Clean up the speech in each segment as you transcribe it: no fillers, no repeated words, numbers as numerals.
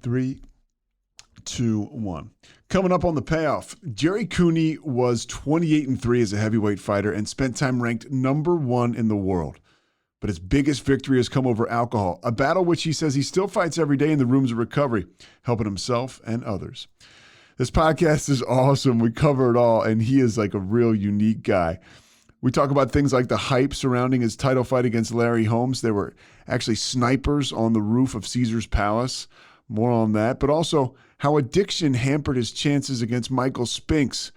3, 2, 1. Coming up on the Payoff, Gerry Cooney was 28-3 as a heavyweight fighter and spent time ranked number 1 in the world. But his biggest victory has come over alcohol, a battle which he says he still fights every day in the rooms of recovery, helping himself and others. This podcast is awesome. We cover it all, and he is like a real unique guy. We talk about things like the hype surrounding his title fight against Larry Holmes. There were actually snipers on the roof of Caesar's Palace. More on that, but also how addiction hampered his chances against Michael Spinks.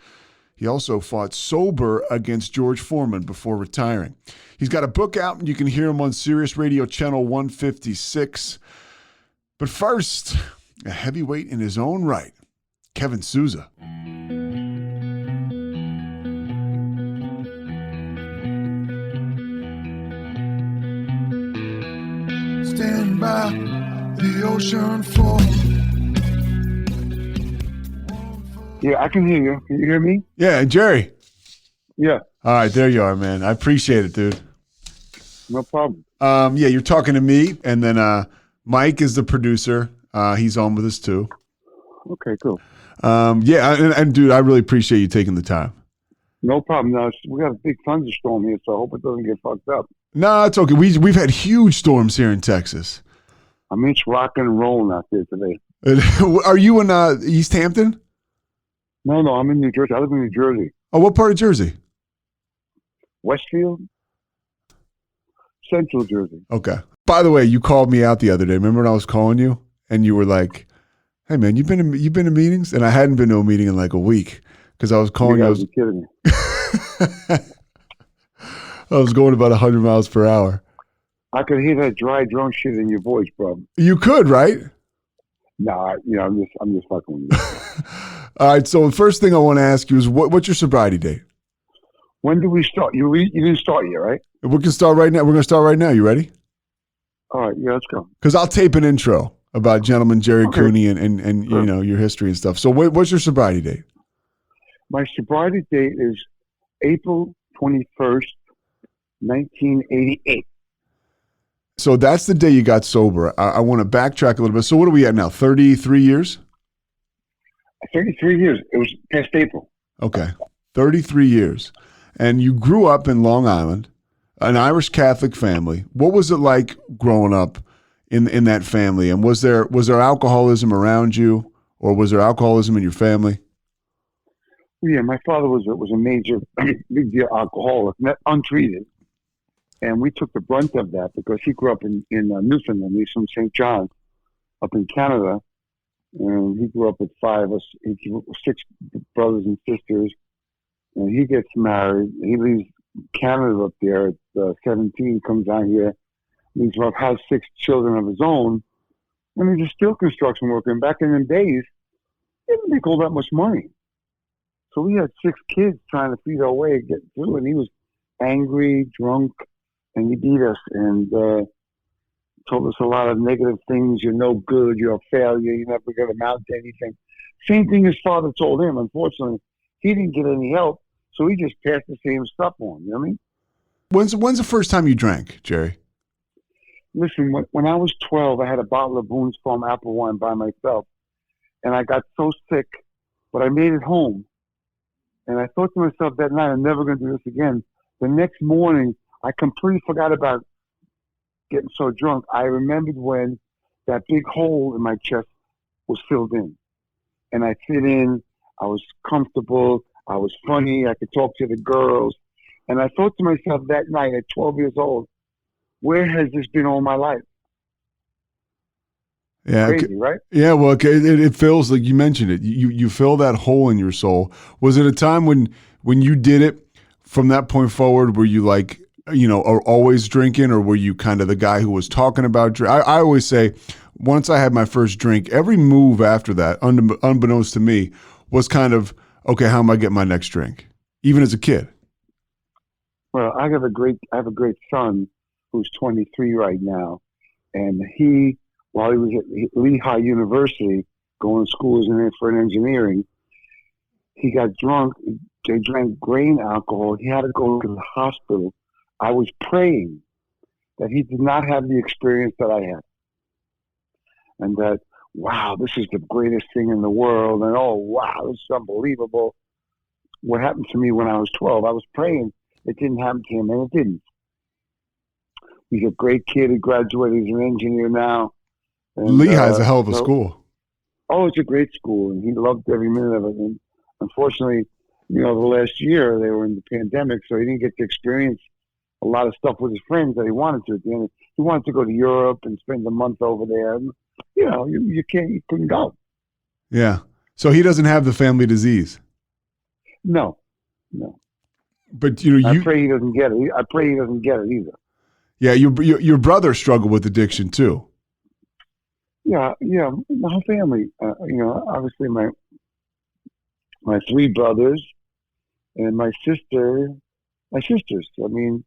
He also fought sober against George Foreman before retiring. He's got a book out, and you can hear him on Sirius Radio Channel 156. But first, a heavyweight in his own right, Kevin Souza. Stand by the ocean floor. Yeah, I can hear you. Can you hear me? Yeah, Gerry. Yeah. All right, there you are, man. I appreciate it, dude. No problem. Yeah, you're talking to me, and then Mike is the producer. He's on with us too. Okay, cool. Yeah, and dude, I really appreciate you taking the time. No problem. Now, we got a big thunderstorm here, so I hope it doesn't get fucked up. No, it's okay. We've had huge storms here in Texas. I mean, it's rocking and rolling out there today. Are you in East Hampton? No, I'm in New Jersey. I live in New Jersey. Oh, what part of Jersey? Westfield? Central Jersey. Okay. By the way, you called me out the other day. Remember when I was calling you? And you were like, hey, man, you've been to meetings? And I hadn't been to a meeting in like a week because I was calling you. You guys are kidding me. I was going about 100 miles per hour. I could hear that dry, drunk shit in your voice, bro. You could, right? Nah, I'm just fucking with you. All right, so the first thing I want to ask you is what's your sobriety date? When did we start? You didn't start yet, right? We can start right now. We're going to start right now. You ready? All right, yeah, let's go. Because I'll tape an intro about gentleman Gerry Cooney and sure. You know, your history and stuff. So what's your sobriety date? My sobriety date is April 21st, 1988. So that's the day you got sober. I want to backtrack a little bit. So what are we at now? 33 years? 33 years. It was past April. Okay. 33 years. And you grew up in Long Island, an Irish Catholic family. What was it like growing up in that family? And was there alcoholism around you, or was there alcoholism in your family? Yeah, my father was a major, big deal alcoholic, untreated. And we took the brunt of that because he grew up in Newfoundland. He's from St. John, up in Canada. And he grew up with 6 brothers and sisters. And he gets married. He leaves Canada up there at 17, comes down here. He's has 6 children of his own. And he's a steel construction worker. And back in the days, he didn't make all that much money. So we had 6 kids trying to feed our way and get through. And he was angry, drunk, and he beat us and told us a lot of negative things. You're no good. You're a failure. You're never going to amount to anything. Same thing his father told him. Unfortunately, he didn't get any help, so he just passed the same stuff on. You know what I mean? When's the first time you drank, Gerry? Listen, when I was 12, I had a bottle of Boone's Farm apple wine by myself, and I got so sick, but I made it home. And I thought to myself that night, I'm never going to do this again. The next morning, I completely forgot about getting so drunk. I remembered when that big hole in my chest was filled in. And I fit in. I was comfortable. I was funny. I could talk to the girls. And I thought to myself that night at 12 years old, where has this been all my life? Yeah, crazy, right? Yeah, well, it feels like you mentioned it. You fill that hole in your soul. Was it a time when you did it from that point forward, were you like, you know, are always drinking, or were you kind of the guy who was talking about drink? I always say, once I had my first drink, every move after that, unbeknownst to me, was kind of, okay, how am I getting my next drink? Even as a kid. Well, I have a great son who's 23 right now, and he, while he was at Lehigh University going to school for engineering, he got drunk. They drank grain alcohol. He had to go to the hospital. I was praying that he did not have the experience that I had, and that wow, this is the greatest thing in the world, and oh, wow, this is unbelievable. What happened to me when I was 12? I was praying it didn't happen to him, and it didn't. He's a great kid. He graduated. He's an engineer now. And, Lehigh's a hell of a school. Oh, it's a great school, and he loved every minute of it. And unfortunately, the last year they were in the pandemic, so he didn't get to experience a lot of stuff with his friends that he wanted to. At the end, he wanted to go to Europe and spend a month over there. And, you couldn't go. Yeah. So he doesn't have the family disease. No. But I pray he doesn't get it. I pray he doesn't get it either. Yeah, your brother struggled with addiction too. Yeah, my whole family. Obviously my 3 brothers and my sisters. I mean,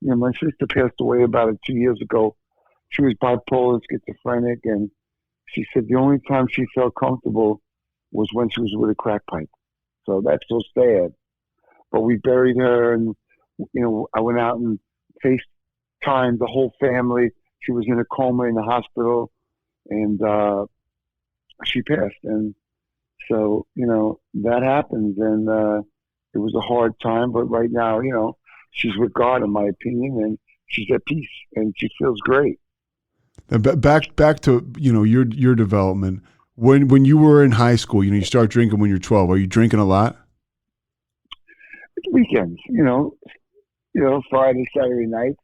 my sister passed away about 2 years ago. She was bipolar, schizophrenic, and she said the only time she felt comfortable was when she was with a crack pipe. So that's so sad. But we buried her, and I went out and FaceTimed the whole family. She was in a coma in the hospital, and she passed. And so that happens, and it was a hard time. But right now, she's with God, in my opinion, and she's at peace, and she feels great. And back to your development. When you were in high school, you start drinking when you're 12. Are you drinking a lot? Weekends, Friday, Saturday nights,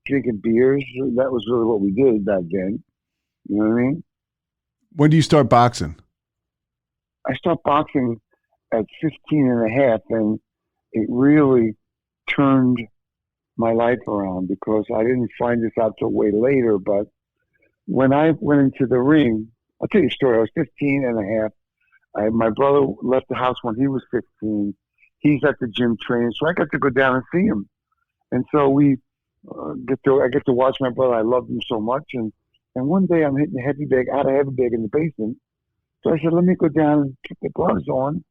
drinking beers. That was really what we did back then. You know what I mean? When do you start boxing? I started boxing at 15 and a half, and it really turned my life around because I didn't find this out till way later. But when I went into the ring, I'll tell you a story. I was 15 and a half. My brother left the house when he was 15. He's at the gym training, so I got to go down and see him. And so I get to watch my brother. I loved him so much. And one day I'm hitting a heavy bag in the basement. So I said, let me go down and put the gloves on.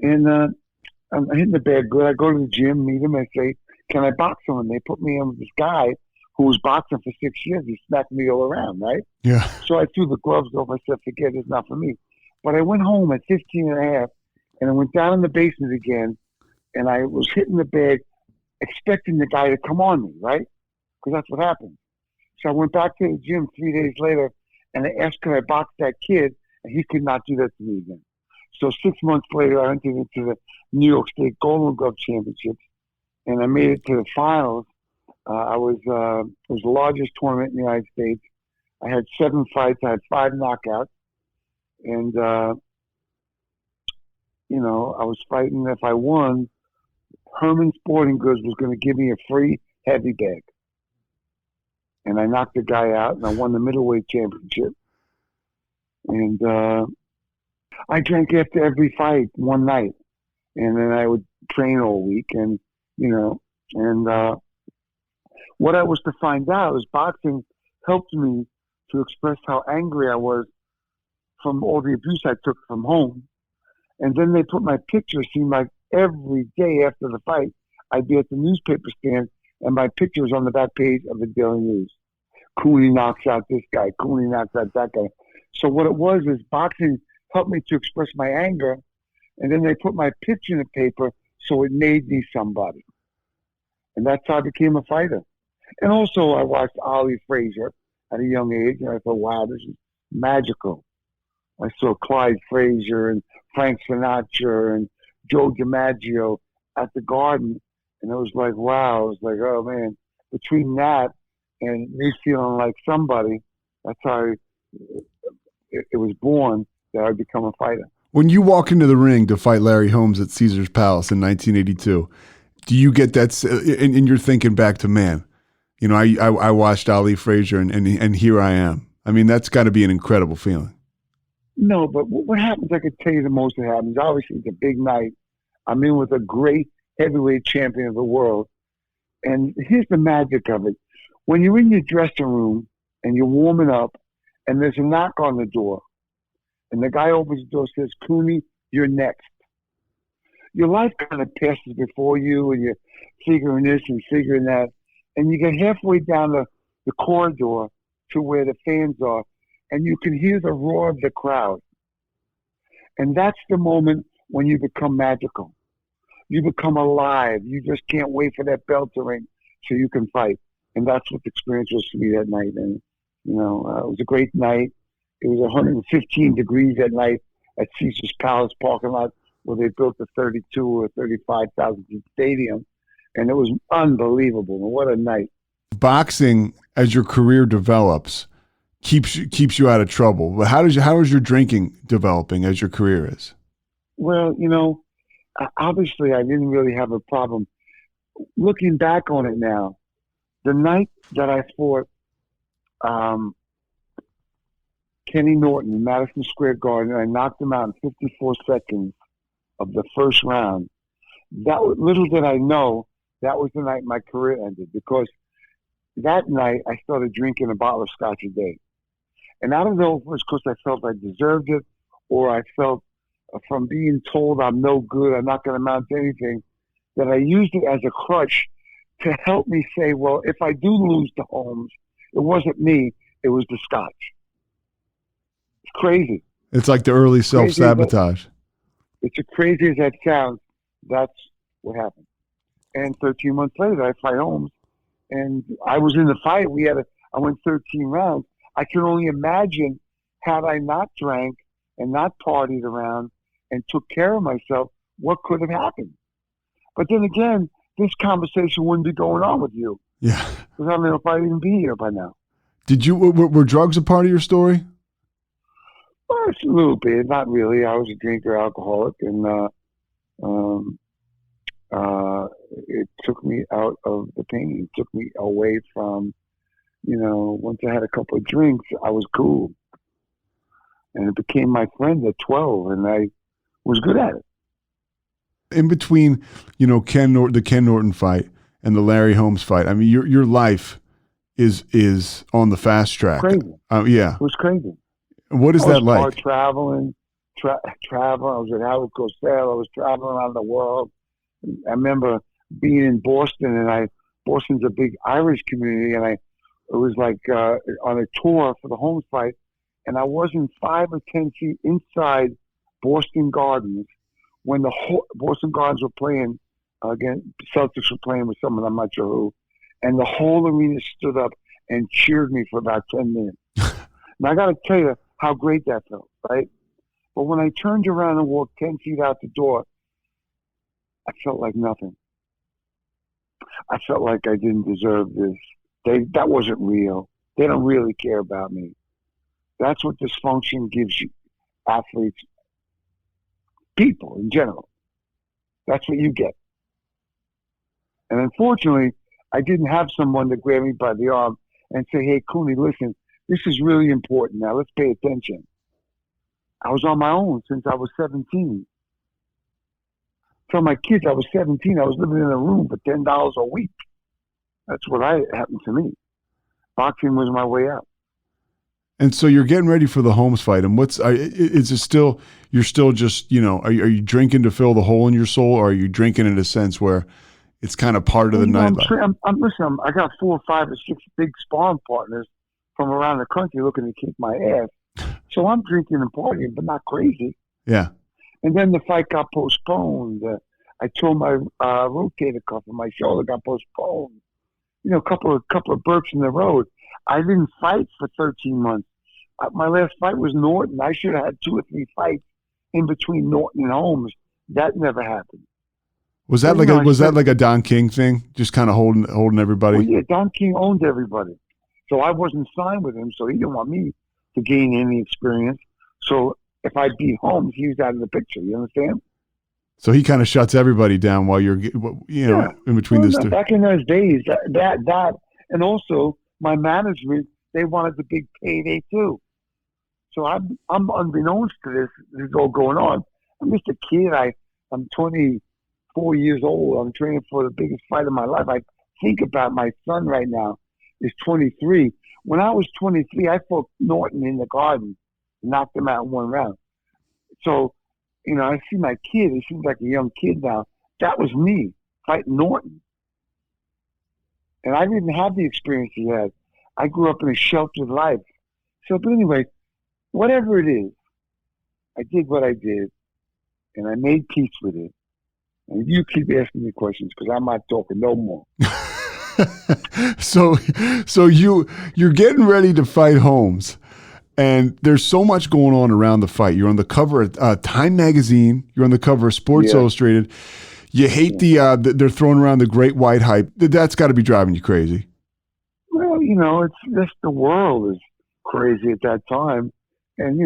And I'm hitting the bag good. I go to the gym, meet him. I say, can I box him? And they put me in with this guy who was boxing for 6 years. He smacked me all around, right? Yeah. So I threw the gloves off. I said, forget it, it's not for me. But I went home at 15 and a half, and I went down in the basement again, and I was hitting the bag, expecting the guy to come on me, right? Because that's what happened. So I went back to the gym 3 days later, and I asked, could I box that kid? And he could not do that to me again. So 6 months later, I entered into the New York State Golden Glove Championships, and I made it to the finals. It was the largest tournament in the United States. I had 7 fights. I had 5 knockouts. And, I was fighting. If I won, Herman Sporting Goods was going to give me a free heavy bag. And I knocked the guy out, and I won the middleweight championship. And I drank after every fight one night. And then I would train all week. And, what I was to find out is boxing helped me to express how angry I was from all the abuse I took from home. And then they put my picture, seemed like every day after the fight, I'd be at the newspaper stand and my picture was on the back page of the Daily News. Cooney knocks out this guy, Cooney knocks out that guy. So what it was is boxing helped me to express my anger, and then they put my picture in the paper so it made me somebody. And that's how I became a fighter. And also I watched Ali Frazier at a young age, and I thought, wow, this is magical. I saw Clyde Frazier and Frank Sinatra and Joe DiMaggio at the Garden, and it was like, wow. I was like, oh, man, between that and me feeling like somebody, that's how it was born that I'd become a fighter. When you walk into the ring to fight Larry Holmes at Caesar's Palace in 1982, do you get that, and you're thinking back to, man, I watched Ali Frazier and here I am. I mean, that's got to be an incredible feeling. No, but what happens, I could tell you the most that happens. Obviously, it's a big night. I'm in with a great heavyweight champion of the world. And here's the magic of it. When you're in your dressing room and you're warming up and there's a knock on the door and the guy opens the door and says, Cooney, you're next. Your life kind of passes before you and you're figuring this and figuring that. And you get halfway down the corridor to where the fans are. and you can hear the roar of the crowd. And that's the moment when you become magical. You become alive. You just can't wait for that bell to ring so you can fight. And that's what the experience was for me that night. And, it was a great night. It was 115 degrees that night at Caesar's Palace parking lot where they built the 32 or 35,000 seat stadium. And it was unbelievable. And what a night. Boxing, as your career develops, keeps you out of trouble. But how is your drinking developing as your career is? Well, obviously I didn't really have a problem. Looking back on it now, the night that I fought Kenny Norton in Madison Square Garden, I knocked him out in 54 seconds of the first round. Little did I know that was the night my career ended, because that night I started drinking a bottle of scotch a day. And I don't know if it was because I felt I deserved it, or I felt from being told I'm no good, I'm not going to amount to anything, that I used it as a crutch to help me say, well, if I do lose to Holmes, it wasn't me, it was the scotch. It's crazy. It's like the early self-sabotage. It's as crazy as that sounds. That's what happened. And 13 months later, I fight Holmes, and I was in the fight. I went 13 rounds. I can only imagine, had I not drank and not partied around and took care of myself, what could have happened. But then again, this conversation wouldn't be going on with you. Yeah. Because I don't know if I'd even be here by now. Were drugs a part of your story? Well, it's a little bit, not really. I was a drinker, alcoholic, and it took me out of the pain. It took me away from, once I had a couple of drinks, I was cool. And it became my friend at 12, and I was good at it. In between, the Ken Norton fight and the Larry Holmes fight, I mean, your life is on the fast track. Crazy. Yeah. It was crazy. What is that like? I was traveling. I was at Howard Cosell. I was traveling around the world. I remember being in Boston, and Boston's a big Irish community, and it was like on a tour for the Holmes fight, and I wasn't 5 or 10 feet inside Boston Gardens when the whole Boston Gardens were playing again. Celtics were playing with someone, I'm not sure who, and the whole arena stood up and cheered me for about 10 minutes. Now I got to tell you how great that felt, right? But when I turned around and walked 10 feet out the door, I felt like nothing. I felt like I didn't deserve this. That wasn't real. They don't really care about me. That's what dysfunction gives you, athletes, people in general. That's what you get. And unfortunately, I didn't have someone to grab me by the arm and say, hey, Cooney, listen, this is really important now. Let's pay attention. I was on my own since I was 17. Tell my kids I was 17. I was living in a room for $10 a week. That's what happened to me. Boxing was my way out. And so you're getting ready for the Holmes fight, and is it still, you're still just, are you drinking to fill the hole in your soul, or are you drinking in a sense where it's kind of part of the nightlife? Listen, I got 4 or 5 or 6 big sparring partners from around the country looking to kick my ass. So I'm drinking and partying, but not crazy. Yeah. And then the fight got postponed. I tore my rotator cuff and my shoulder got postponed. A couple of burps in the road. I didn't fight for 13 months. My last fight was Norton. I should have had 2 or 3 fights in between Norton and Holmes. That never happened. Was that like a Don King thing? Just kind of holding everybody? Well, yeah, Don King owned everybody. So I wasn't signed with him, so he didn't want me to gain any experience. So if I beat Holmes, he was out of the picture. You understand? So he kind of shuts everybody down while you're, in between this. Back in those days, that, and also my management, they wanted the big payday too. So I'm unbeknownst to this is all going on. I'm just a kid. I'm 24 years old. I'm training for the biggest fight of my life. I think about my son right now is 23. When I was 23, I fought Norton in the Garden, knocked him out in 1 round. So, I see my kid. He seems like a young kid now. That was me fighting Norton. And I didn't have the experience he had. I grew up in a sheltered life. So, but anyway, whatever it is, I did what I did, and I made peace with it. And you keep asking me questions because I'm not talking no more. So you're getting ready to fight Holmes, and there's so much going on around the fight. You're on the cover of Time magazine. You're on the cover of Sports Illustrated. You hate they're throwing around the great white hype. That's got to be driving you crazy. Well, it's just the world is crazy at that time. And,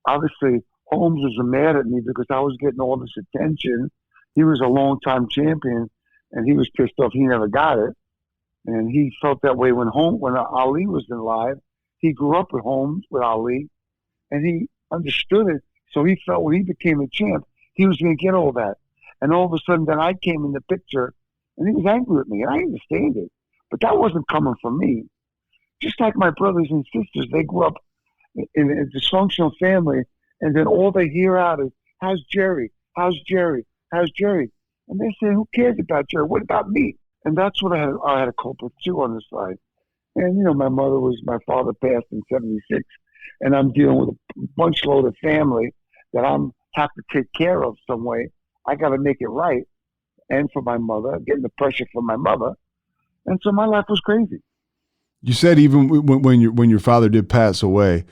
obviously Holmes was mad at me because I was getting all this attention. He was a long-time champion, and he was pissed off he never got it. And he felt that way when Ali was alive. He grew up with Holmes, with Ali, and he understood it. So he felt when he became a champ, he was going to get all that. And all of a sudden, then I came in the picture, and he was angry with me, and I understand it. But that wasn't coming from me. Just like my brothers and sisters, they grew up in a dysfunctional family, and then all they hear out is, how's Gerry? How's Gerry? How's Gerry? And they say, who cares about Gerry? What about me? And that's what I had a cope with too on the side. And, my father passed in 76, and I'm dealing with a bunch load of family that I'm have to take care of some way. I got to make it right. And for my mother, getting the pressure from my mother. And so my life was crazy. You said even when your father did pass away,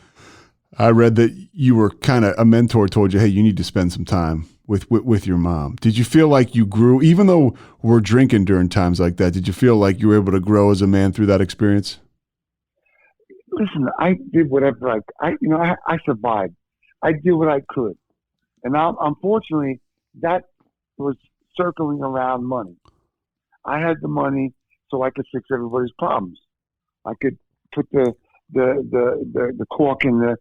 I read that you were kind of a mentor told you, hey, you need to spend some time with your mom. Did you feel like you grew, even though we're drinking during times like that, did you feel like you were able to grow as a man through that experience? Listen, I did whatever I survived. I did what I could. And unfortunately, that was circling around money. I had the money so I could fix everybody's problems. I could put the cork in the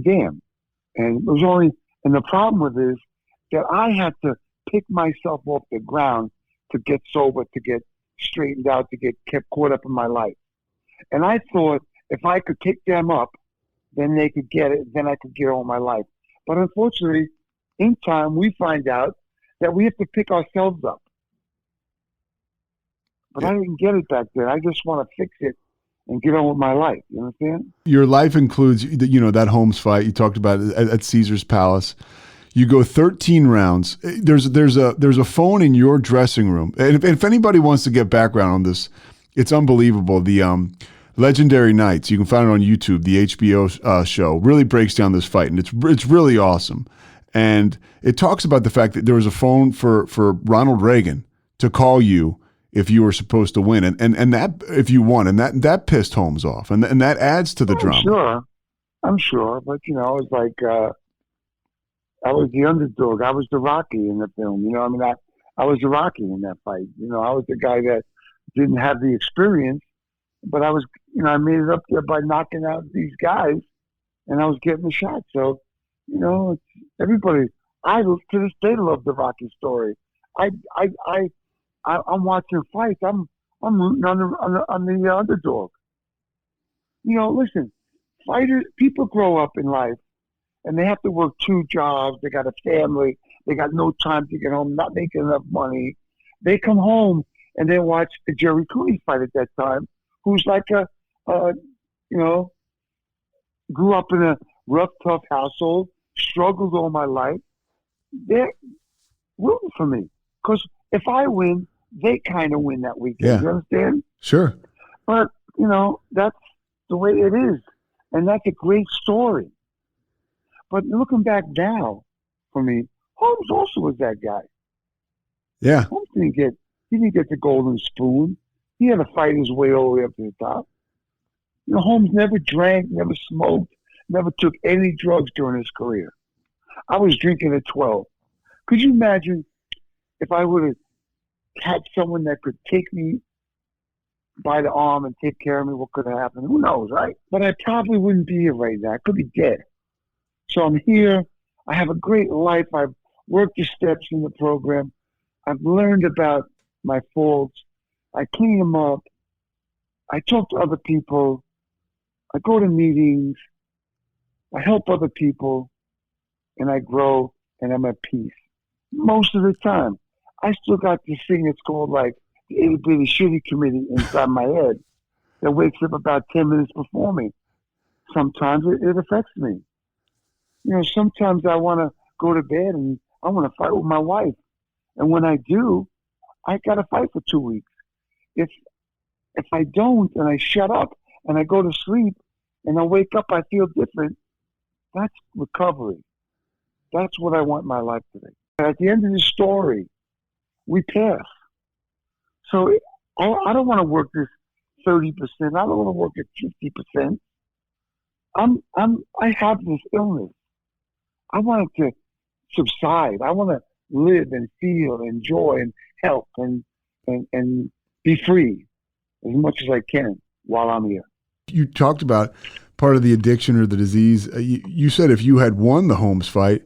dam. And it was only, and the problem with it is that I had to pick myself off the ground to get sober, to get straightened out, to get kept caught up in my life. And I thought if I could pick them up, then they could get it, then I could get all my life. But unfortunately, in time, we find out that we have to pick ourselves up. But I didn't get it back then. I just want to fix it and get on with my life. You understand? Your life includes, that Holmes fight you talked about at Caesar's Palace. You go 13 rounds. There's a phone in your dressing room. And if anybody wants to get background on this, it's unbelievable. The Legendary Nights, you can find it on YouTube. The HBO show really breaks down this fight, and it's really awesome. And it talks about the fact that there was a phone for Ronald Reagan to call you if you were supposed to win, and that if you won, and that pissed Holmes off, and that adds to the drama. I'm sure, but it was like I was the underdog. I was the Rocky in the film. I was the Rocky in that fight. I was the guy that didn't have the experience, but I was, I made it up there by knocking out these guys, and I was getting the shot. So, it's, everybody, to this day love the Rocky story. I'm watching fights. I'm rooting on the underdog. Listen, fighters, people grow up in life, and they have to work 2 jobs. They got a family. They got no time to get home. Not making enough money. They come home and they watch the Gerry Cooney fight at that time, who's like grew up in a rough, tough household, struggled all my life. They're rooting for me because if I win, they kind of win that weekend. Yeah. You understand? Sure. But, that's the way it is. And that's a great story. But looking back now, for me, Holmes also was that guy. Yeah. Holmes didn't get the golden spoon. He had to fight his way all the way up to the top. Holmes never drank, never smoked, never took any drugs during his career. I was drinking at 12. Could you imagine if I would have had someone that could take me by the arm and take care of me, what could have happened? Who knows, right? But I probably wouldn't be here right now. I could be dead. So I'm here. I have a great life. I've worked the steps in the program. I've learned about my faults. I clean them up. I talk to other people. I go to meetings. I help other people. And I grow, and I'm at peace. Most of the time. I still got this thing that's called like the itty bitty shitty committee inside my head that wakes up about 10 minutes before me. sometimes it affects me. You know, sometimes I want to go to bed and I want to fight with my wife. And when I do, I got to fight for 2 weeks. If I don't and I shut up and I go to sleep and I wake up, I feel different. That's recovery. That's what I want in my life today. At the end of the story, we pass. So I don't want to work this 30%. I don't want to work at 50%. I have this illness. I want it to subside. I want to live and feel and enjoy and help and be free as much as I can while I'm here. You talked about part of the addiction or the disease. You said if you had won the Holmes fight,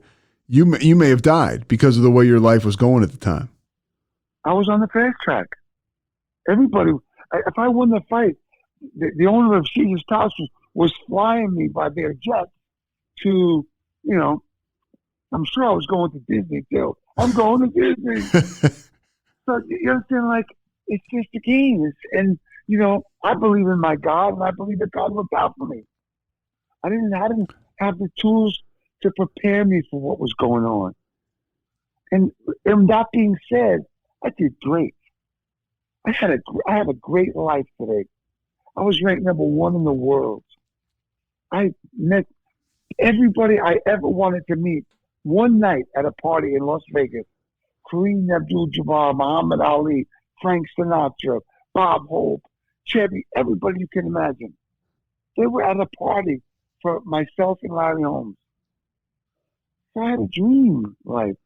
you may have died because of the way your life was going at the time. I was on the fast track. Everybody, if I won the fight, the owner of Caesar's Palace was flying me by their jet to, you know, I'm sure I was going to Disney too. I'm going to Disney. So you understand, like, it's just a game. And, you know, I believe in my God, and I believe that God looked out for me. I didn't have the tools to prepare me for what was going on. And that being said, I did great. I have a great life today. I was ranked #1 in the world. I met everybody I ever wanted to meet one night at a party in Las Vegas. Kareem Abdul-Jabbar, Muhammad Ali, Frank Sinatra, Bob Hope, Chevy, everybody you can imagine. They were at a party for myself and Larry Holmes. So I had a dream life.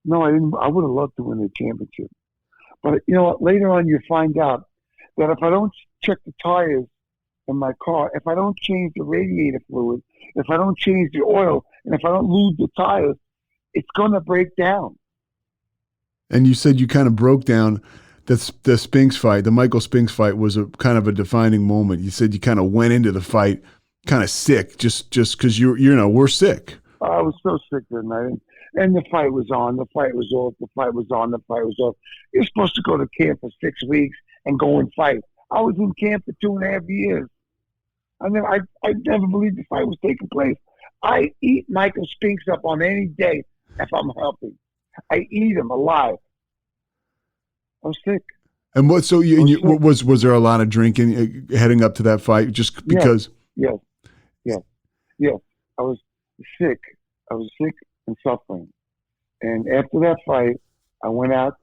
No, I didn't. I would have loved to win the championship. But you know what? Later on, you find out that if I don't check the tires in my car, if I don't change the radiator fluid, if I don't change the oil, and if I don't lube the tires, it's going to break down. And you said you kind of broke down. The Spinks fight, the Michael Spinks fight, was a kind of a defining moment. You said you kind of went into the fight kind of sick, just because we're sick. I was so sick that night. And the fight was on, the fight was off, the fight was on, the fight was off. You're supposed to go to camp for 6 weeks and go and fight. I was in camp for 2.5 years. I never believed the fight was taking place. I eat Michael Spinks up on any day if I'm healthy. I eat him alive. I was sick. And what? So was there a lot of drinking heading up to that fight? Just because? Yes. I was sick. I was sick and suffering. And after that fight, I went out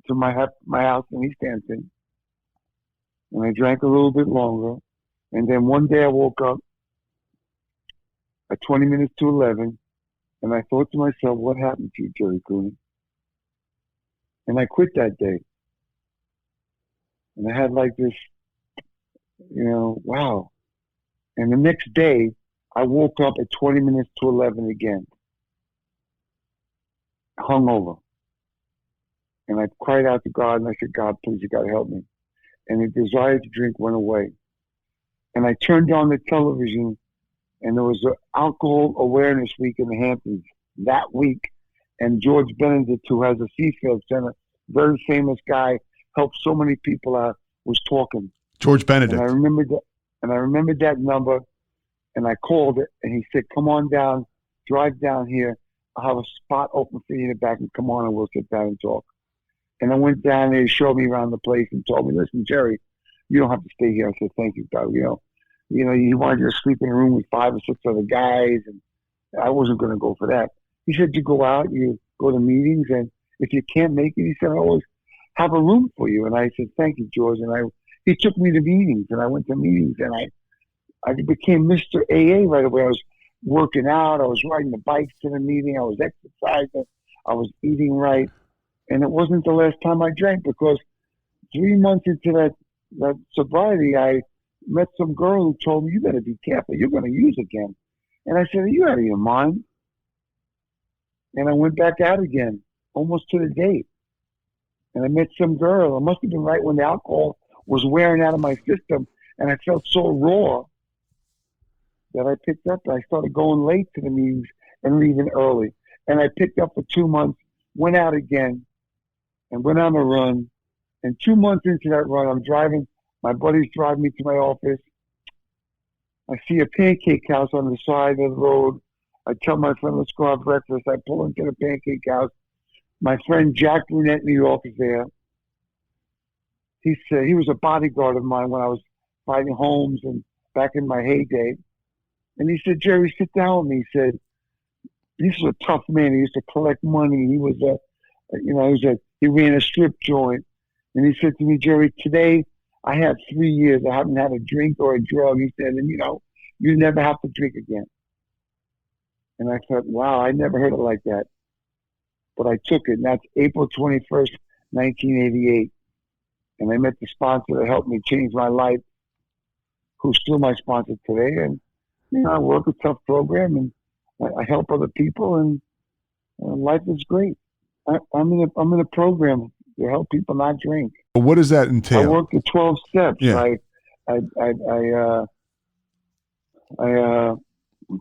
to my house in East Hampton, and I drank a little bit longer. And then one day I woke up at 20 minutes to 11, and I thought to myself, what happened to you, Gerry Cooney? And I quit that day. And I had like this, wow. And the next day, I woke up at 20 minutes to 11 again, hungover. And I cried out to God, and I said, God, please, you got to help me. And the desire to drink went away. And I turned on the television, and there was an Alcohol Awareness Week in the Hamptons that week. And George Benedict, who has a Seafield Center, very famous guy, helped so many people out, was talking. George Benedict. And I remembered that number, and I called it, and he said, come on down, drive down here. I'll have a spot open for you in the back, and come on, and we'll sit down and talk. And I went down there, he showed me around the place and told me, listen, Gerry, you don't have to stay here. I said, thank you, God. You wanted to sleep in a room with 5 or 6 other guys, and I wasn't going to go for that. He said, you go out, you go to meetings, and if you can't make it, he said, I always have a room for you. And I said, thank you, George. And he took me to meetings, and I went to meetings, and I became Mr. AA right away. I was working out. I was riding the bikes to the meeting. I was exercising. I was eating right. And it wasn't the last time I drank, because 3 months into that sobriety, I met some girl who told me, you better be careful. You're going to use again. And I said, are you out of your mind? And I went back out again, almost to the date. And I met some girl. It must have been right when the alcohol was wearing out of my system, and I felt so raw that I picked up. I started going late to the meetings and leaving early. And I picked up for 2 months, went out again, and went on a run. And 2 months into that run, I'm driving. My buddies drive me to my office. I see a pancake house on the side of the road. I tell my friend, let's go have breakfast. I pull into the pancake house. My friend Jack Brunette, New York, is there. He said he was a bodyguard of mine when I was fighting Holmes and back in my heyday. And he said, Gerry, sit down with me. He said, this is a tough man. He used to collect money. He was he ran a strip joint. And he said to me, Gerry, today I have 3 years. I haven't had a drink or a drug. He said, and you never have to drink again. And I thought, wow, I never heard it like that. But I took it. And that's April 21st, 1988. And I met the sponsor that helped me change my life, who's still my sponsor today. And, I work a tough program and I help other people, and life is great. I'm in a program to help people not drink. What does that entail? I work the 12 steps. Yeah. I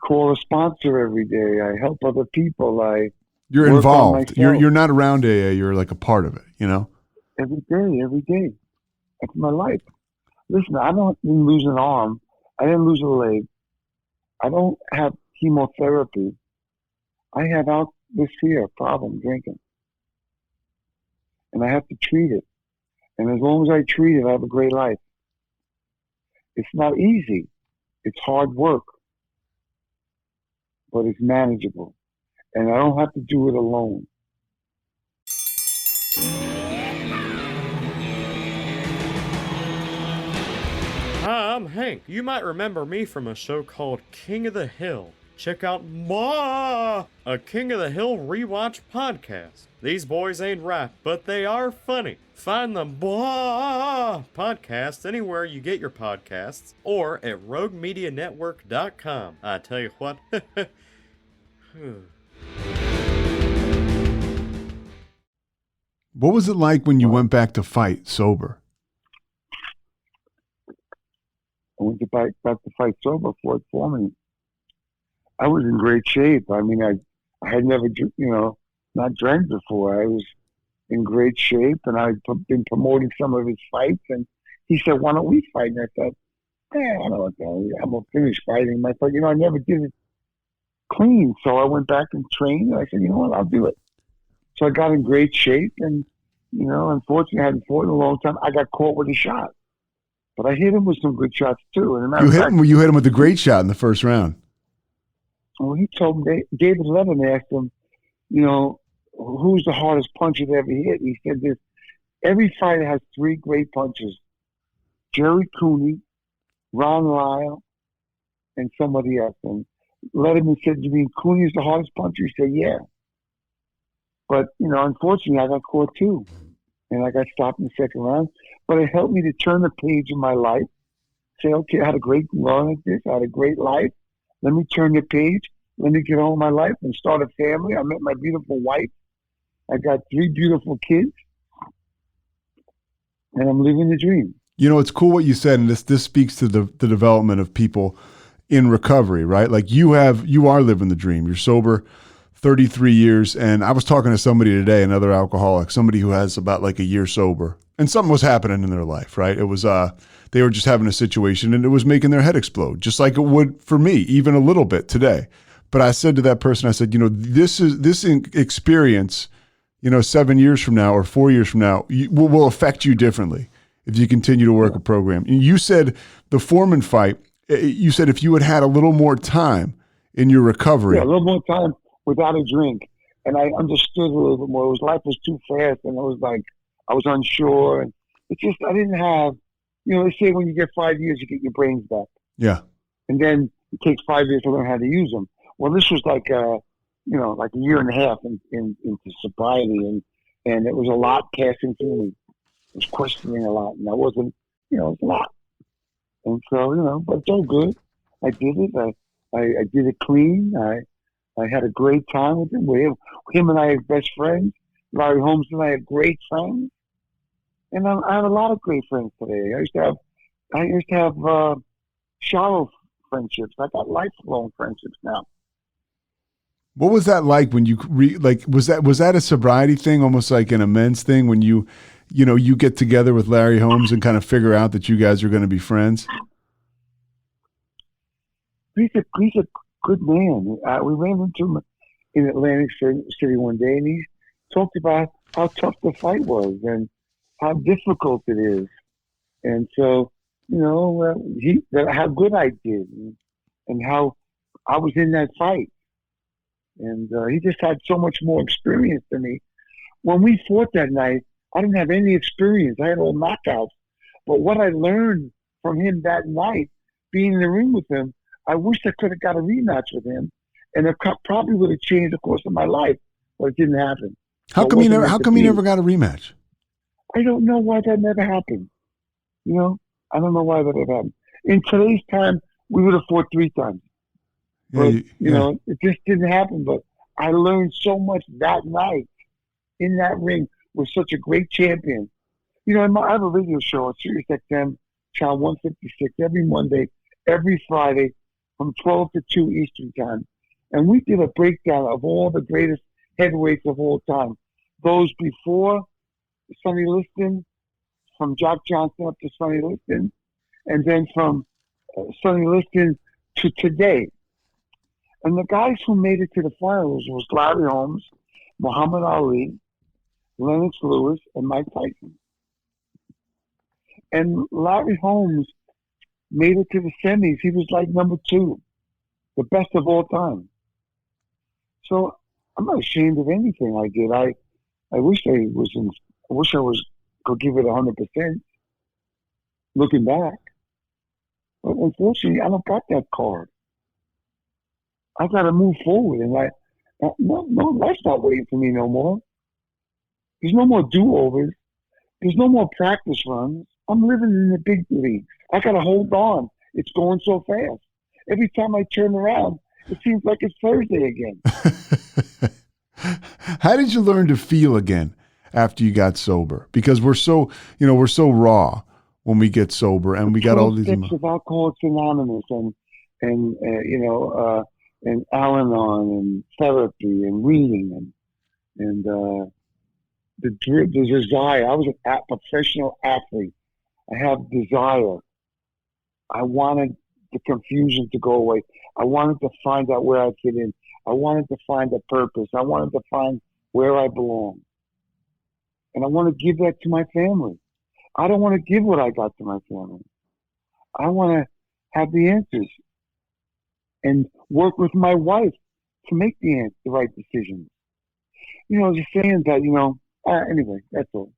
call a sponsor every day. I help other people. You're involved. You're not around AA. You're like a part of it. Every day. That's my life. Listen, I didn't lose an arm. I didn't lose a leg. I don't have chemotherapy. I have this problem, drinking. And I have to treat it. And as long as I treat it, I have a great life. It's not easy. It's hard work. But it's manageable. And I don't have to do it alone. Hi, I'm Hank. You might remember me from a show called King of the Hill. Check out a King of the Hill rewatch podcast. These boys ain't rap, but they are funny. Find the podcast anywhere you get your podcasts or at roguemedianetwork.com. I tell you what. What was it like when you went back to fight sober? I went back to fight sober for it for me. I was in great shape. I mean, I had never, not drank before. I was in great shape, and I'd been promoting some of his fights. And he said, "Why don't we fight?" And I thought, I don't know what the hell. I'm gonna finish fighting. And I thought, I never did it clean. So I went back and trained. And I said, you know what, I'll do it. So I got in great shape, and unfortunately, I hadn't fought in a long time. I got caught with a shot. But I hit him with some good shots too. And you hit him with a great shot in the first round. Well, he told me, David Levin asked him, who's the hardest puncher that ever hit? He said this: every fighter has 3 great punches: Gerry Cooney, Ron Lyle, and somebody else. And Letterman said, "You mean Cooney is the hardest puncher?" He said, "Yeah." But unfortunately, I got caught too. And I got stopped in the second round. But it helped me to turn the page in my life. Say, okay, I had a great run at this. I had a great life. Let me turn the page. Let me get on with my life and start a family. I met my beautiful wife. I got 3 beautiful kids. And I'm living the dream. It's cool what you said, and this speaks to the development of people in recovery, right? Like you are living the dream. You're sober 33 years. And I was talking to somebody today, another alcoholic, somebody who has about like a year sober, and something was happening in their life, right? It was, they were just having a situation and it was making their head explode, just like it would for me, even a little bit today. But I said to that person, I said, this experience, 7 years from now or 4 years from now, will affect you differently if you continue to work a program. You said the Foreman fight, you said if you had a little more time in your recovery. Yeah, a little more time without a drink. And I understood a little bit more. Life was too fast, and it was like I was unsure. And it's just, I didn't have, they say when you get 5 years, you get your brains back. Yeah. And then it takes 5 years to learn how to use them. Well, this was like a year and a half into sobriety, and it was a lot passing through me. I was questioning a lot, and I wasn't, it was a lot. And so, but it's all good. I did it. I did it clean. I had a great time with him. Him and I are best friends. Larry Holmes and I are great friends. And I have a lot of great friends today. I used to have shallow friendships. I got lifelong friendships now. What was that like when you was that a sobriety thing, almost like an amends thing, when you get together with Larry Holmes and kind of figure out that you guys are going to be friends? He's a good man. We ran into him in Atlantic City one day, and he talked about how tough the fight was and how difficult it is. And so, how good I did and how I was in that fight. And he just had so much more experience than me. When we fought that night, I didn't have any experience. I had all knockouts. But what I learned from him that night, being in the ring with him, I wish I could have got a rematch with him, and it probably would have changed the course of my life, but it didn't happen. How come you never got a rematch? I don't know why that never happened. I don't know why that ever happened. In today's time, we would have fought 3 times. But, it just didn't happen. But I learned so much that night in that ring with such a great champion. I have a radio show on SiriusXM, channel 156, every Monday, every Friday from 12 to 2 Eastern Time. And we did a breakdown of all the greatest heavyweights of all time. Those before Sonny Liston, from Jack Johnson up to Sonny Liston, and then from Sonny Liston to today. And the guys who made it to the finals was Larry Holmes, Muhammad Ali, Lennox Lewis, and Mike Tyson. And Larry Holmes made it to the semis. He was like number 2, the best of all time. So I'm not ashamed of anything I did. I wish I could give it 100%. Looking back, but unfortunately, I don't got that card. I got to move forward, and life's not waiting for me no more. There's no more do-overs. There's no more practice runs. I'm living in the big leagues. I got to hold on. It's going so fast. Every time I turn around, it seems like it's Thursday again. How did you learn to feel again after you got sober? Because we're so raw when we get sober, and we got all these steps of Alcoholics Anonymous and Al-Anon and therapy and reading and the desire. I was a professional athlete. I have desire. I wanted the confusion to go away. I wanted to find out where I fit in. I wanted to find a purpose. I wanted to find where I belong. And I want to give that to my family. I don't want to give what I got to my family. I want to have the answers and work with my wife to make the right decisions. Just saying that, anyway, that's all.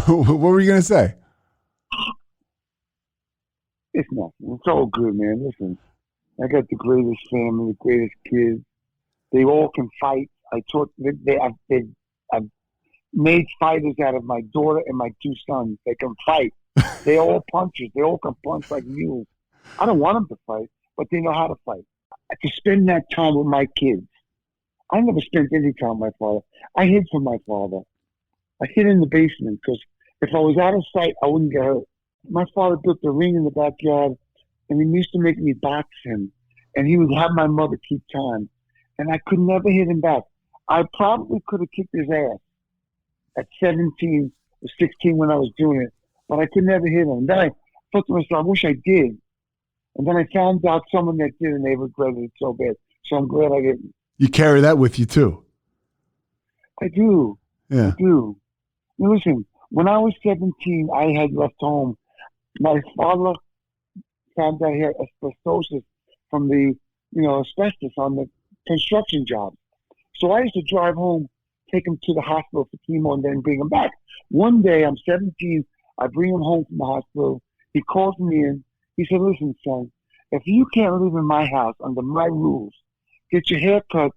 What were you going to say? It's nothing. It's all good, man. Listen, I got the greatest family, the greatest kids. They all can fight. I've made fighters out of my daughter and my 2 sons. They can fight. They all punchers. They all can punch like mules. I don't want them to fight, but they know how to fight. To spend that time with my kids. I never spent any time with my father. I hid from my father. I hid in the basement because if I was out of sight, I wouldn't get hurt. My father built a ring in the backyard, and he used to make me box him, and he would have my mother keep time, and I could never hit him back. I probably could have kicked his ass at 17 or 16 when I was doing it, but I could never hit him. And then I thought to myself, I wish I did. And then I found out someone that did, and they regretted it so bad. So I'm glad I didn't. You carry that with you too. I do. Yeah. I do. Now, listen, when I was 17, I had left home. My father found out he had asbestosis from the, asbestos on the construction job. So I used to drive home, take him to the hospital for chemo, and then bring him back. One day, I'm 17. I bring him home from the hospital. He calls me in. He said, listen, son, if you can't live in my house under my rules, get your hair cut,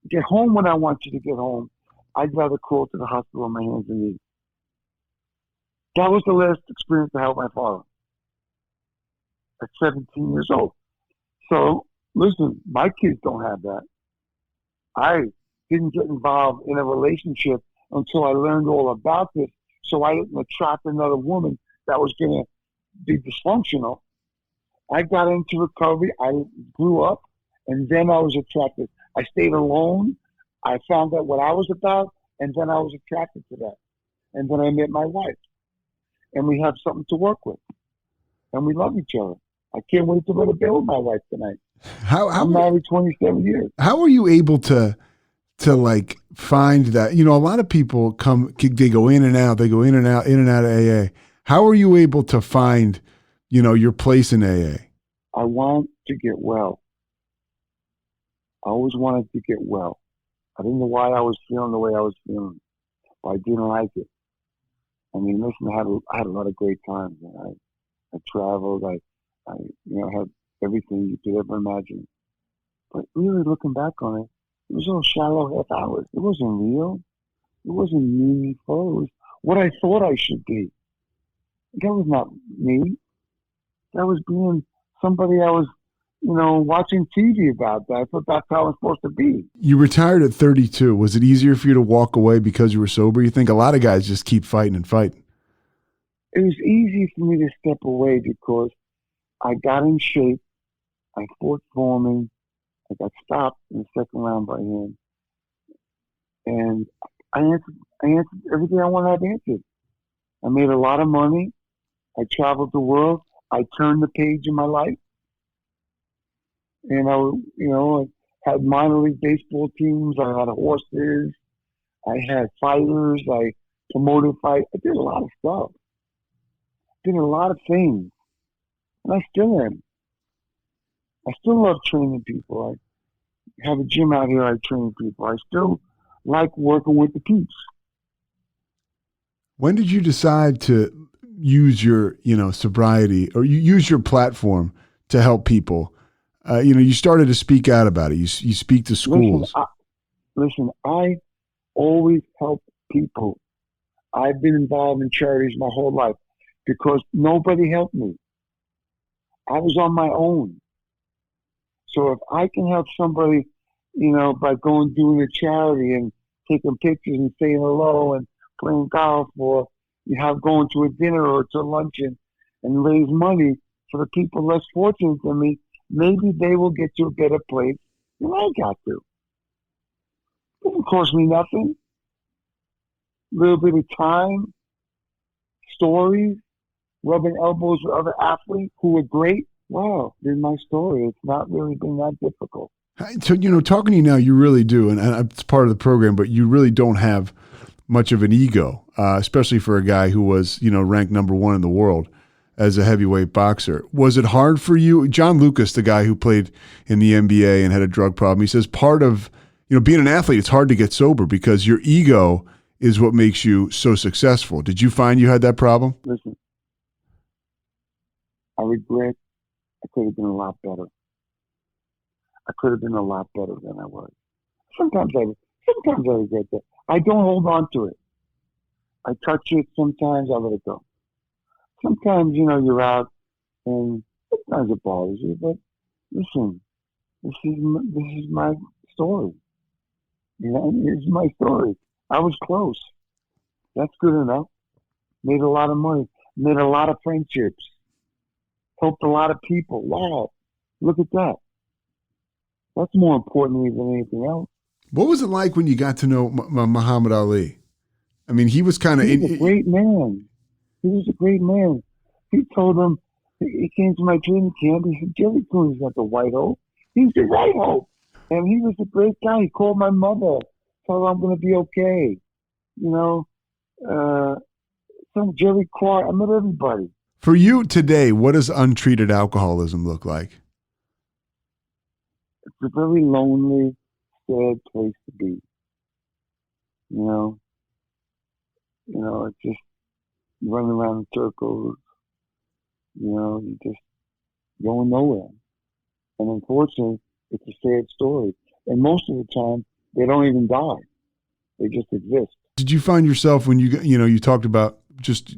get home when I want you to get home, I'd rather crawl to the hospital on my hands and knees. That was the last experience I had with my father at 17 years old. So, listen, my kids don't have that. I didn't get involved in a relationship until I learned all about this, so I didn't attract another woman that was going to be dysfunctional. I got into recovery. I grew up, and then I was attracted. I stayed alone. I found out what I was about, and then I was attracted to that. And then I met my wife. And we have something to work with. And we love each other. I can't wait to go to bed with my wife tonight. I'm married 27 years. How were you able to like find that? You know, a lot of people they go in and out, in and out of AA. How are you able to find, you know, your place in AA? I want to get well. I always wanted to get well. I didn't know why I was feeling the way I was feeling, but I didn't like it. I mean, listen, I had a lot of great times. I traveled. I had everything you could ever imagine. But really, looking back on it, it was all shallow half hours. It wasn't real. It wasn't meaningful. It was what I thought I should be. That was not me. That was being somebody I was, watching TV about. I thought that's how I was supposed to be. You retired at 32. Was it easier for you to walk away because you were sober? You think a lot of guys just keep fighting and fighting. It was easy for me to step away because I got in shape. I fought Foreman. I got stopped in the second round by him. And I answered everything I wanted to have answered. I made a lot of money. I traveled the world. I turned the page in my life. And I had minor league baseball teams. I had horses. I had fighters. I promoted fights. I did a lot of stuff. Did a lot of things. And I still am. I still love training people. I have a gym out here. I train people. I still like working with the peeps. When did you decide to use your, sobriety, or you use your platform to help people? You started to speak out about it. You speak to schools. Listen, I always help people. I've been involved in charities my whole life because nobody helped me. I was on my own. So if I can help somebody, by doing a charity and taking pictures and saying hello and playing golf, or going to a dinner or to luncheon and raise money for the people less fortunate than me, maybe they will get to a better place than I got to. It doesn't cost me nothing. A little bit of time, stories, rubbing elbows with other athletes who are great. Wow, this is my story. It's not really been that difficult. So, talking to you now, you really do, and it's part of the program, but you really don't have much of an ego, especially for a guy who was, ranked number 1 in the world as a heavyweight boxer. Was it hard for you? John Lucas, the guy who played in the NBA and had a drug problem, he says part of, being an athlete, it's hard to get sober because your ego is what makes you so successful. Did you find you had that problem? Listen, I regret I could have been a lot better. I could have been a lot better than I was. Sometimes I regret that. I don't hold on to it. I touch it. Sometimes I let it go. Sometimes, you're out and sometimes it bothers you, but listen, this is my story. It's my story. I was close. That's good enough. Made a lot of money. Made a lot of friendships. Helped a lot of people. Wow. Look at that. That's more important than anything else. What was it like when you got to know Muhammad Ali? I mean, he was kind of... He was a great man. He was a great man. He told him, he came to my training camp, he said, Gerry Cooney's not the white hope. He's the white hope. And he was a great guy. He called my mother, told her I'm going to be okay. Some Jerry Clark. I met everybody. For you today, what does untreated alcoholism look like? It's a very lonely, sad place to be. It's just running around in circles. You just going nowhere. And unfortunately, it's a sad story. And most of the time, they don't even die. They just exist. Did you find yourself when you talked about, just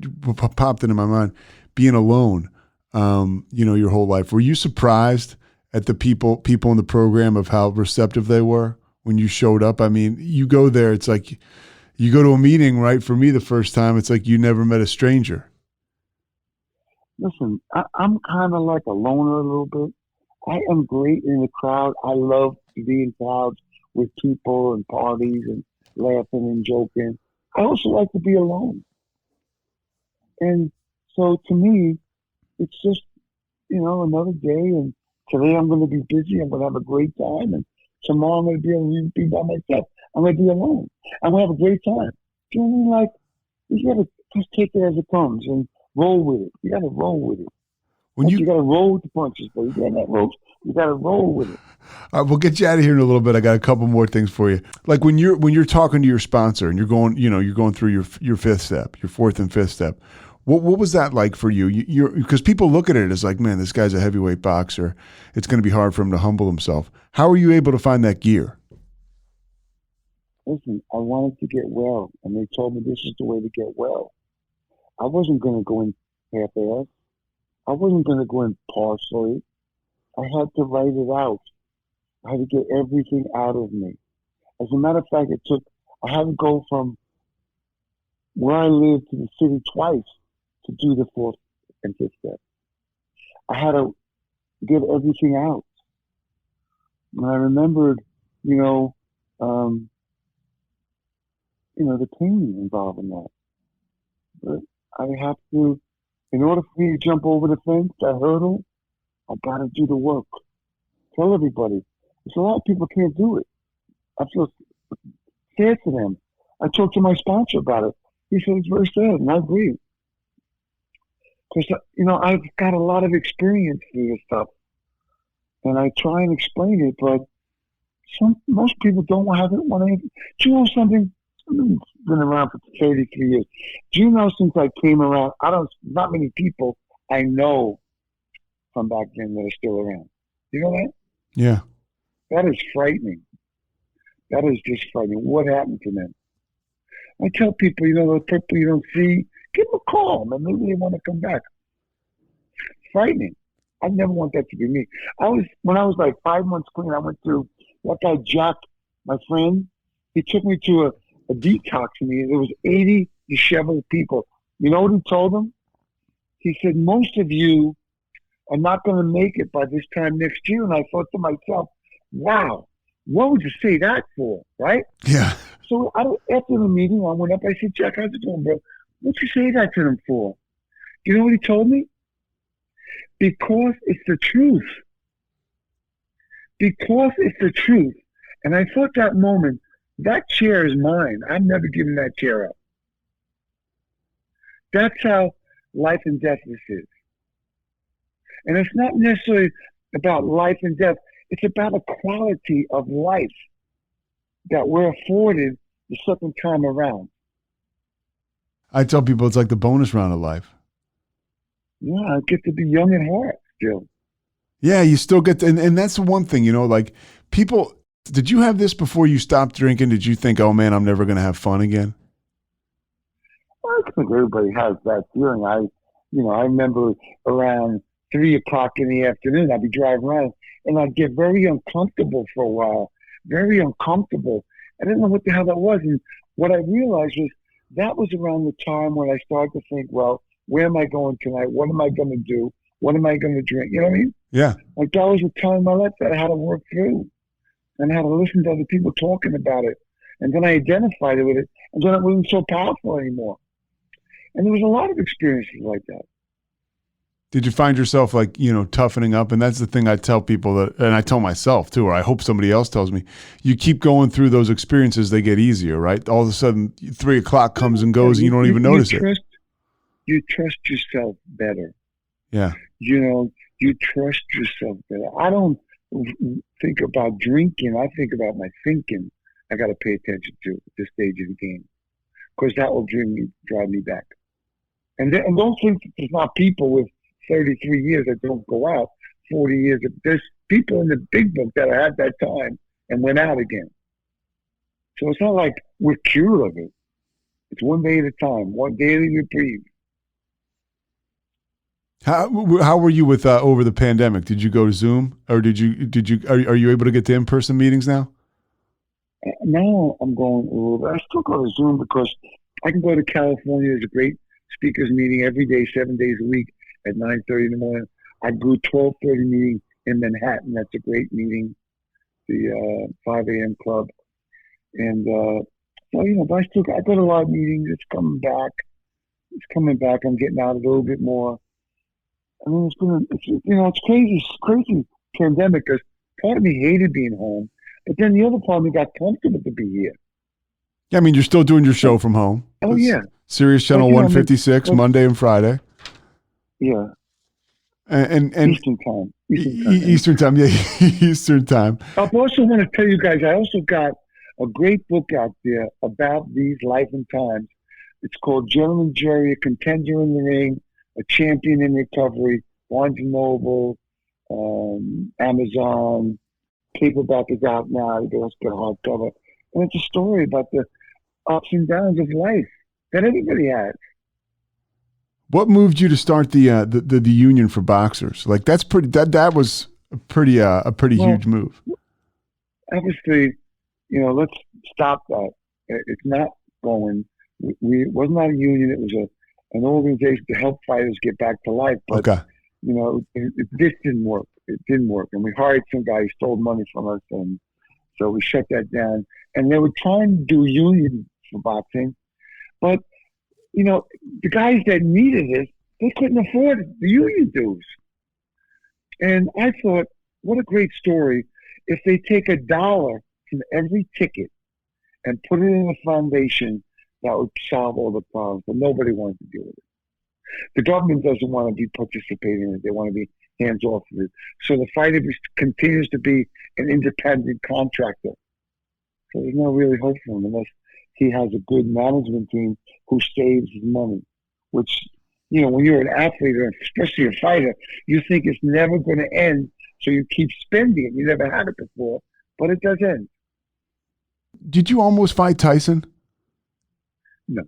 popped into my mind, being alone, your whole life? Were you surprised at the people in the program of how receptive they were when you showed up? I mean, you go there, it's like you go to a meeting, right? For me, the first time, it's like you never met a stranger. Listen, I'm kind of like a loner a little bit. I am great in the crowd. I love to be in crowds with people and parties and laughing and joking. I also like to be alone. And so to me, it's just, another day and Today I'm going to be busy. I'm going to have a great time. And tomorrow I'm going to be able to be by myself. I'm going to be alone. I'm going to have a great time. Do you know what I mean? Like, you got to just take it as it comes and roll with it. You got to roll with it. You got to roll with the punches, but you got that ropes. You got to roll with it. All right, we'll get you out of here in a little bit. I got a couple more things for you. Like when you're talking to your sponsor and you're going through your fifth step, your fourth and fifth step. What was that like for you? Because people look at it as like, man, this guy's a heavyweight boxer. It's going to be hard for him to humble himself. How are you able to find that gear? Listen, I wanted to get well, and they told me this is the way to get well. I wasn't going to go in half-assed. I wasn't going to go in partially. I had to write it out. I had to get everything out of me. As a matter of fact, I had to go from where I lived to the city twice to do the fourth and fifth step. I had to get everything out. And I remembered, the pain involved in that. But I have to, in order for me to jump over the fence, that hurdle, I got to do the work. Tell everybody. There's a lot of people can't do it. I feel sad for them. I talked to my sponsor about it. He said it's very sad, and I agree. Because, I've got a lot of experience through this stuff. And I try and explain it, but most people don't want to. Do you know something? I've been around for 33 years. Do you know since I came around, not many people I know from back then that are still around. You know that? Yeah. That is frightening. That is just frightening. What happened to them? I tell people, those people you don't see, give them a call, man. Maybe they want to come back. It's frightening. I never want that to be me. When I was like 5 months clean, I went through, that guy Jack, my friend, he took me to a detox meeting. There was 80 disheveled people. You know what he told them? He said, most of you are not going to make it by this time next year. And I thought to myself, wow, what would you say that for, right? Yeah. So after the meeting, I went up, I said, Jack, how's it going, bro? What'd you say that to them for? You know what he told me? Because it's the truth. Because it's the truth. And I thought that moment, that chair is mine. I'm never giving that chair up. That's how life and death this is. And it's not necessarily about life and death. It's about a quality of life that we're afforded the second time around. I tell people it's like the bonus round of life. Yeah, I get to be young at heart still. Yeah, you still get to, and that's the one thing, like people, did you have this before you stopped drinking? Did you think, oh man, I'm never going to have fun again? I think everybody has that feeling. I remember around 3 o'clock in the afternoon, I'd be driving around and I'd get very uncomfortable for a while, very uncomfortable. I didn't know what the hell that was. And what I realized was that was around the time when I started to think, well, where am I going tonight? What am I going to do? What am I going to drink? You know what I mean? Yeah. Like that was the time in my life that I had to work through and I had to listen to other people talking about it. And then I identified it with it. And then it wasn't so powerful anymore. And there was a lot of experiences like that. Did you find yourself like, toughening up? And that's the thing I tell people that, and I tell myself too, or I hope somebody else tells me, you keep going through those experiences, they get easier, right? All of a sudden 3 o'clock comes and goes and you don't even notice it. You trust yourself better. Yeah. You trust yourself better. I don't think about drinking. I think about my thinking. I got to pay attention to at this stage of the game because that will drive me back. And don't think that there's not people with 33 years that don't go out, 40 years. There's people in the big book that had that time and went out again. So it's not like we're cured of it. It's one day at a time, one daily reprieve. How were you with over the pandemic? Did you go to Zoom or are you able to get to in-person meetings now? Now I'm going. I still go to Zoom because I can go to California. There's a great speakers meeting every day, 7 days a week at 9:30 in the morning. I do 12:30 meeting in Manhattan. That's a great meeting, the 5 a.m. club. And but I go to a lot of meetings. It's coming back. I'm getting out a little bit more. I mean, it's crazy. It's crazy pandemic because part of me hated being home, but then the other part of me got comfortable to be here. Yeah, I mean, you're still doing your show from home. Oh, yeah. Sirius Channel 156, Monday and Friday. Yeah. And Eastern time. Eastern time, yeah, Eastern time. I also want to tell you guys, I also got a great book out there about these life and times. It's called Gentleman Gerry, A Contender in the Ring, A Champion in Recovery, Barnes & Noble, Amazon, paperback is out now. You can also get a hardcover. And it's a story about the ups and downs of life that everybody has. What moved you to start the union for boxers? Like that was a pretty huge move. Obviously, let's stop that. It's not going. It was not a union. It was an organization to help fighters get back to life. But this didn't work. It didn't work, and we hired some guy who stole money from us, and so we shut that down. And they were trying to do a union for boxing, but the guys that needed it, they couldn't afford the union dues. And I thought, what a great story if they take $1 from every ticket and put it in a foundation that would solve all the problems. But nobody wanted to deal with it. The government doesn't want to be participating in it. They want to be hands off of it. So the fighter continues to be an independent contractor. So there's no really hope for him unless he has a good management team who saves his money, which, when you're an athlete or especially a fighter, you think it's never going to end. So you keep spending it. You never had it before, but it does end. Did you almost fight Tyson? No.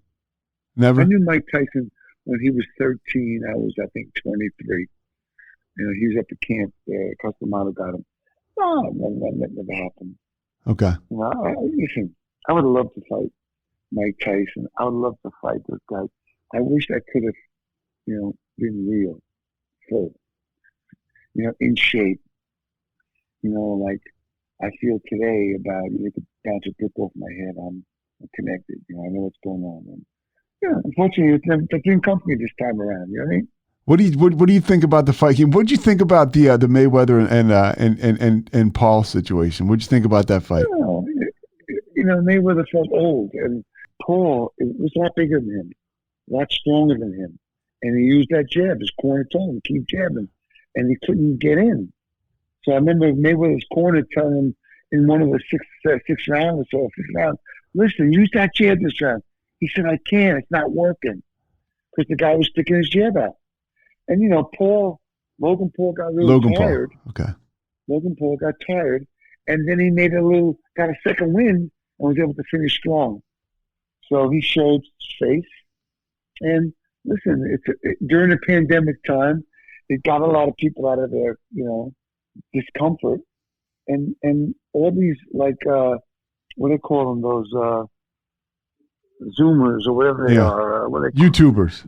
Never? I knew Mike Tyson when he was 13. I was, I think, 23. He was at the camp there. Customado got him. No, that never happened. Okay. Listen, I would love to fight Mike Tyson. I would love to fight this guy. I wish I could have, been real, full, in shape. Like I feel today about, you could bounce a brick off my head. I'm connected. I know what's going on. And, unfortunately, it didn't come to me this time around. You know what I mean? What do you think about the fight? What did you think about the Mayweather and Paul situation? What did you think about that fight? Mayweather felt old, and Paul was a lot bigger than him, a lot stronger than him, and he used that jab. His corner told him keep jabbing, and he couldn't get in. So I remember Mayweather's corner telling him in one of the sixth round or so, fifth round, listen, use that jab this round. He said, I can't. It's not working, because the guy was sticking his jab out. And, Logan Paul got really tired. Okay. Logan Paul got tired, and then he got a second win and was able to finish strong. So he showed his face. And listen, during the pandemic time, it got a lot of people out of their, discomfort. And all these, what do they call them, those Zoomers or whatever they are. YouTubers.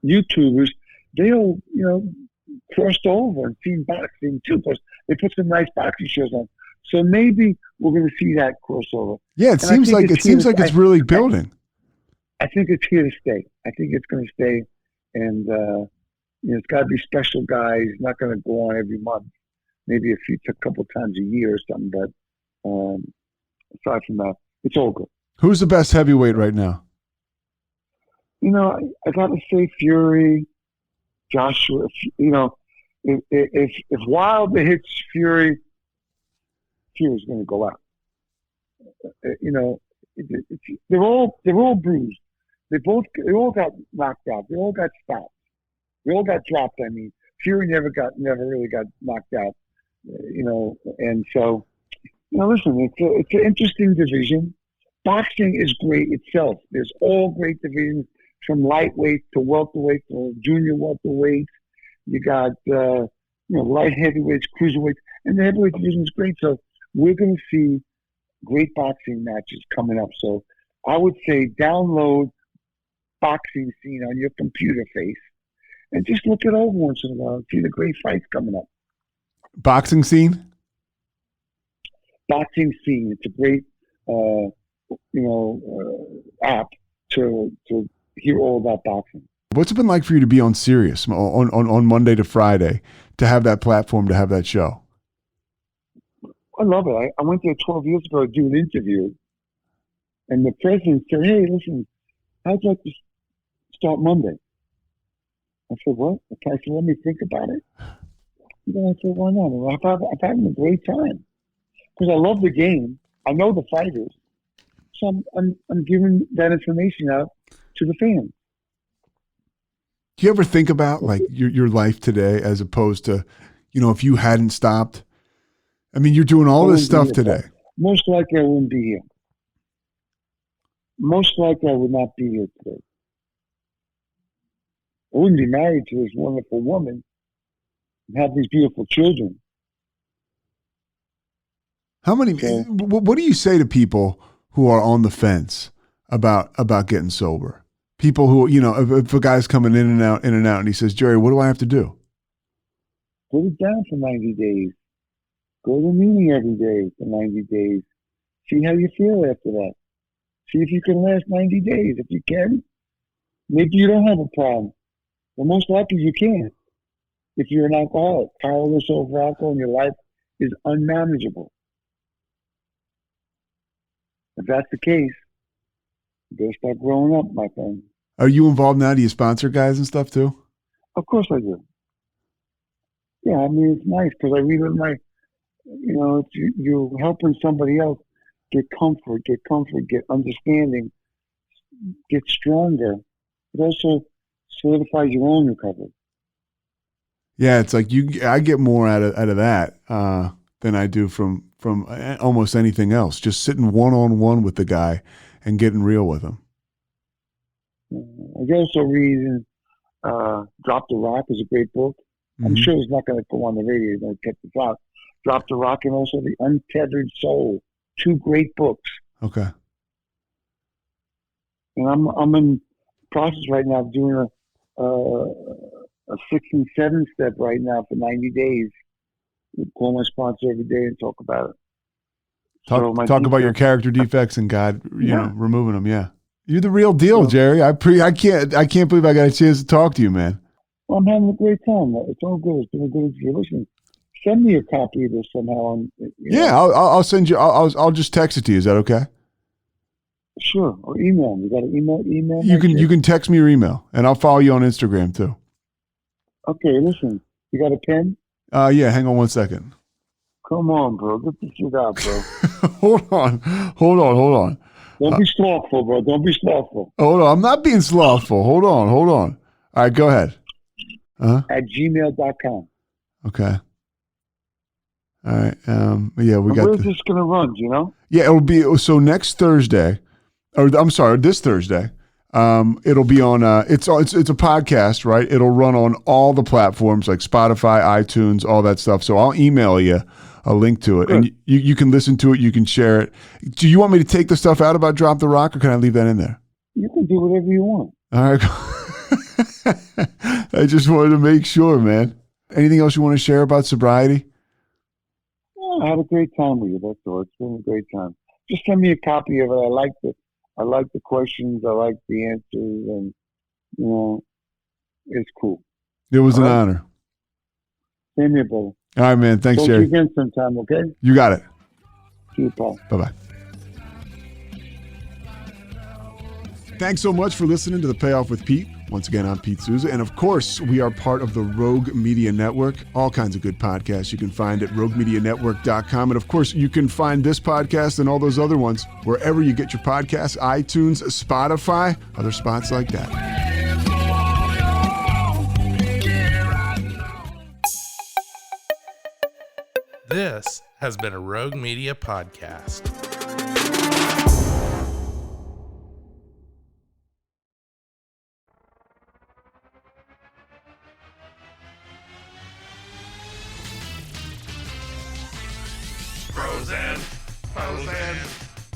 YouTubers. They all, crossed over and seen boxing too. Plus, they put some nice boxing shows on. So maybe we're going to see that crossover. Yeah, it seems like it's really building. I think it's here to stay. I think it's going to stay, and it's got to be special guys. It's not going to go on every month. Maybe a couple times a year or something. But aside from that, it's all good. Who's the best heavyweight right now? I got to say Fury. Joshua, if Wilder hits Fury, Fury's going to go out. They're all bruised. They all got knocked out. They all got stopped. They all got dropped. I mean, Fury never really got knocked out. And so, listen, it's an interesting division. Boxing is great itself. There's all great divisions. From lightweight to welterweight to junior welterweight. You got, light heavyweights, cruiserweights, and the heavyweight division is great. So we're going to see great boxing matches coming up. So I would say download Boxing Scene on your computer face and just look it over once in a while and see the great fights coming up. Boxing Scene? Boxing Scene. It's a great, app to hear all about boxing. What's it been like for you to be on Sirius on Monday to Friday, to have that platform, to have that show? I love it. I went there 12 years ago to do an interview, and the president said, "Hey, listen, how'd you like to start Monday?" I said, "What?" I said, "Let me think about it." And then I said, "Why not?" And I'm having a great time because I love the game. I know the fighters, so I'm giving that information out to the fans. Do you ever think about like your life today as opposed to, if you hadn't stopped? I mean, you're doing all this stuff today. Most likely I wouldn't be here. Most likely I would not be here today. I wouldn't be married to this wonderful woman and have these beautiful children. What do you say to people who are on the fence about getting sober? People who, if a guy's coming in and out, and he says, "Gerry, what do I have to do?" Put it down for 90 days. Go to the meeting every day for 90 days. See how you feel after that. See if you can last 90 days. If you can, maybe you don't have a problem. But most likely you can. If you're an alcoholic, powerless over alcohol, and your life is unmanageable. If that's the case, you better start growing up, my friend. Are you involved now? Do you sponsor guys and stuff too? Of course I do. Yeah, I mean, it's nice because I read it you're helping somebody else get comfort, get understanding, get stronger. It also solidifies your own recovery. Yeah, it's like I get more out of that than I do from almost anything else. Just sitting one-on-one with the guy and getting real with him. I also read Drop the Rock is a great book. Mm-hmm. I'm sure it's not going to go on the radio. It's going to get the top. Drop the Rock and also The Untethered Soul. 2 great books. Okay. And I'm in process right now of doing a 6 and 7 step right now for 90 days. Call my sponsor every day and talk about it. Talk about your character defects and God, removing them. Yeah, you're the real deal, Gerry. I can't believe I got a chance to talk to you, man. Well, I'm having a great time. It's all good. It's been a good experience. Listen, send me a copy of this somehow. I'll send you. I'll just text it to you. Is that okay? Sure. Or email me. You got an email? You can text me your email, and I'll follow you on Instagram too. Okay. Listen, you got a pen? Yeah. Hang on one second. Come on, bro. Get this shit out, bro. Hold on. Don't be slothful, bro. Don't be slothful. Hold on. I'm not being slothful. Hold on. All right, go ahead. At gmail.com. Okay. All right. Yeah, we got. Where's this going to run? Do you know? Yeah, it'll be next Thursday, or I'm sorry, this Thursday. It'll be on. It's a podcast, right? It'll run on all the platforms like Spotify, iTunes, all that stuff. So I'll email you a link to it, and you can listen to it. You can share it. Do you want me to take the stuff out about Drop the Rock, or can I leave that in there? You can do whatever you want. All right. I just wanted to make sure, man. Anything else you want to share about sobriety? I had a great time with you. That's all. It's been a great time. Just send me a copy of it. I like the questions. I like the answers, and it's cool. It was an honor. Same here, brother. All right, man. Thanks, Talk Gerry. to you again sometime, okay? You got it. See you, Paul. Bye-bye. Thanks so much for listening to The Payoff with Pete. Once again, I'm Pete Souza. And of course, we are part of the Rogue Media Network. All kinds of good podcasts you can find at roguemedianetwork.com. And of course, you can find this podcast and all those other ones wherever you get your podcasts, iTunes, Spotify, other spots like that. This has been a Rogue Media podcast. Foes and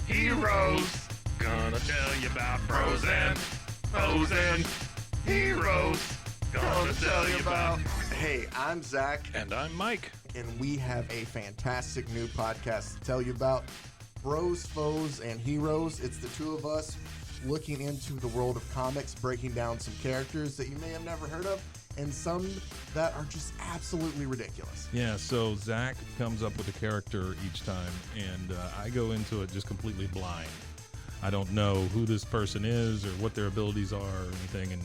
heroes. Gonna tell you about foes and heroes. Gonna tell you about. Hey, I'm Zach. And I'm Mike. And we have a fantastic new podcast to tell you about. Bros, Foes, and Heroes. It's the two of us looking into the world of comics, breaking down some characters that you may have never heard of, and some that are just absolutely ridiculous. Yeah, so Zach comes up with a character each time, and I go into it just completely blind. I don't know who this person is or what their abilities are or anything, and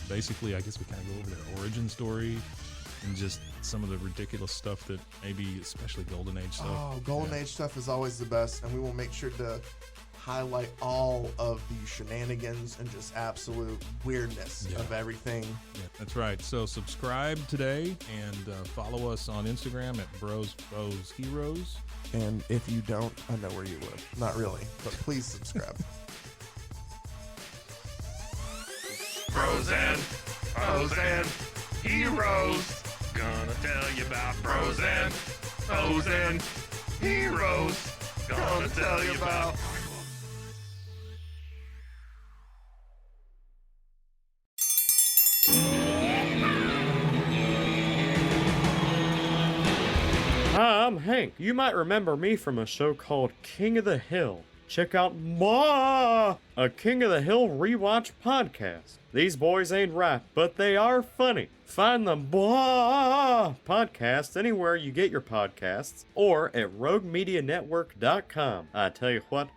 basically I guess we kind of go over their origin story and just some of the ridiculous stuff that maybe, especially Golden Age stuff. Oh, Golden Age stuff is always the best, and we will make sure to highlight all of the shenanigans and just absolute weirdness of everything. Yeah, that's right. So subscribe today and follow us on Instagram at Bros Heroes. And if you don't, I know where you live. Not really, but please subscribe. Bros and foes and heroes. Gonna tell you about bros and foes and heroes. Gonna tell you about. Hi, I'm Hank. You might remember me from a show called King of the Hill. Check out a King of the Hill rewatch podcast. These boys ain't right, but they are funny. Find the podcast anywhere you get your podcasts or at roguemedianetwork.com. I tell you what.